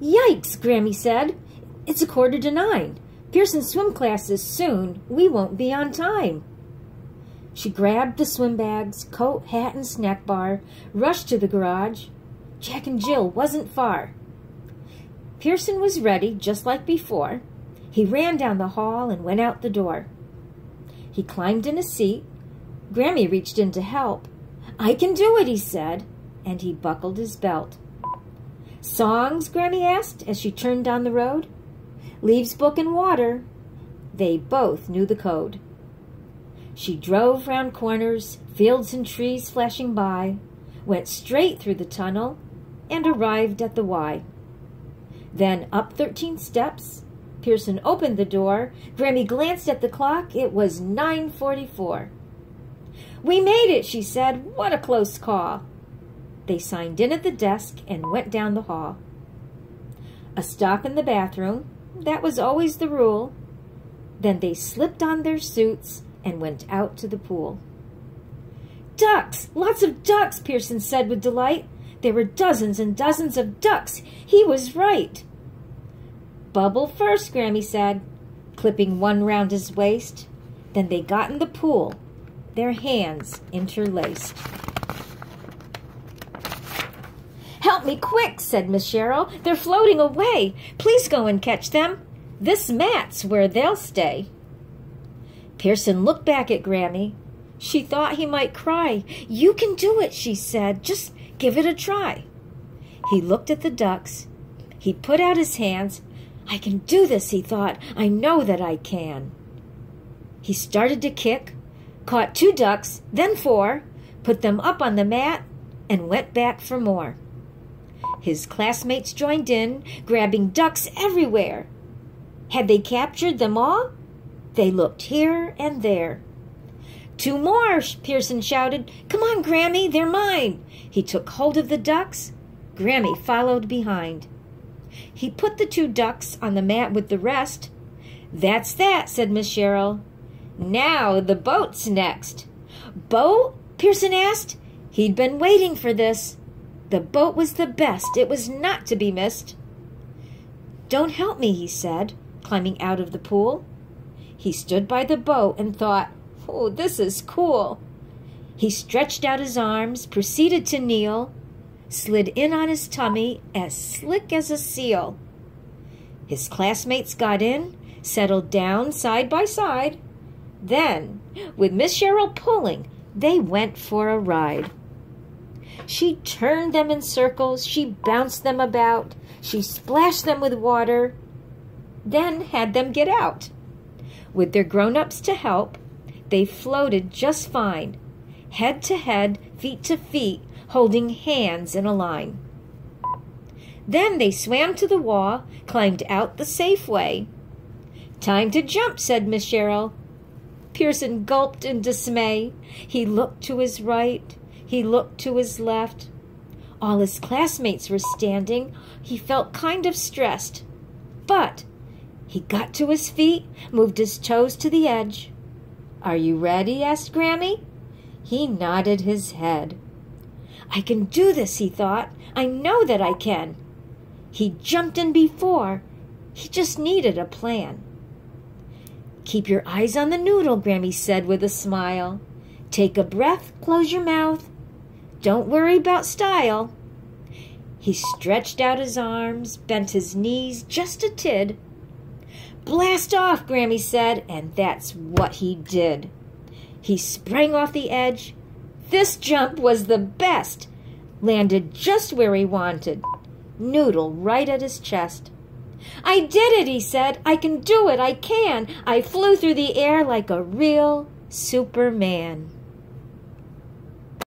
Yikes, Grammy said. It's 8:45. Pearson's swim class is soon. We won't be on time. She grabbed the swim bags, coat, hat, and snack bar, rushed to the garage. Jack and Jill wasn't far. Pearson was ready, just like before. He ran down the hall and went out the door. He climbed in a seat. Grammy reached in to help. I can do it, he said, and he buckled his belt. Songs, Grammy asked as she turned down the road. Leaves, book, and water. They both knew the code. She drove round corners, fields and trees flashing by, went straight through the tunnel, and arrived at the Y. Then up 13 steps. Pearson opened the door. Grammy glanced at the clock. It was 9:44. We made it, she said. What a close call. They signed in at the desk and went down the hall. A stop in the bathroom. That was always the rule. Then they slipped on their suits and went out to the pool. Ducks! Lots of ducks, Pearson said with delight. There were dozens and dozens of ducks. He was right. Bubble first, Grammy said, clipping one round his waist. Then they got in the pool, their hands interlaced. Help me quick, said Miss Cheryl. They're floating away. Please go and catch them. This mat's where they'll stay. Pearson looked back at Grammy. She thought he might cry. You can do it, she said. Just give it a try. He looked at the ducks. He put out his hands. I can do this, he thought. I know that I can. He started to kick, caught 2 ducks, then 4, put them up on the mat, and went back for more. His classmates joined in, grabbing ducks everywhere. Had they captured them all? They looked here and there. 2 more, Pearson shouted. Come on, Grammy, they're mine. He took hold of the ducks. Grammy followed behind. He put the 2 ducks on the mat with the rest. That's that, said Miss Cheryl. Now the boat's next. Boat? Pearson asked. He'd been waiting for this. The boat was the best. It was not to be missed. Don't help me, he said, climbing out of the pool. He stood by the boat and thought, oh, this is cool. He stretched out his arms, proceeded to kneel, slid in on his tummy as slick as a seal. His classmates got in, settled down side by side. Then, with Miss Cheryl pulling, they went for a ride. She turned them in circles, she bounced them about, she splashed them with water, then had them get out. With their grown-ups to help, they floated just fine, head to head, feet to feet, holding hands in a line. Then they swam to the wall, climbed out the safe way. Time to jump, said Miss Cheryl. Pearson gulped in dismay. He looked to his right, he looked to his left. All his classmates were standing. He felt kind of stressed. But he got to his feet, moved his toes to the edge. Are you ready? Asked Grammy. He nodded his head. I can do this, he thought. I know that I can. He jumped in before. He just needed a plan. Keep your eyes on the noodle, Grammy said with a smile. Take a breath, close your mouth. Don't worry about style. He stretched out his arms, bent his knees just a tid. Blast off, Grammy said, and that's what he did. He sprang off the edge. This jump was the best. Landed just where he wanted. Noodle right at his chest. I did it, he said. I can do it. I can. I flew through the air like a real Superman.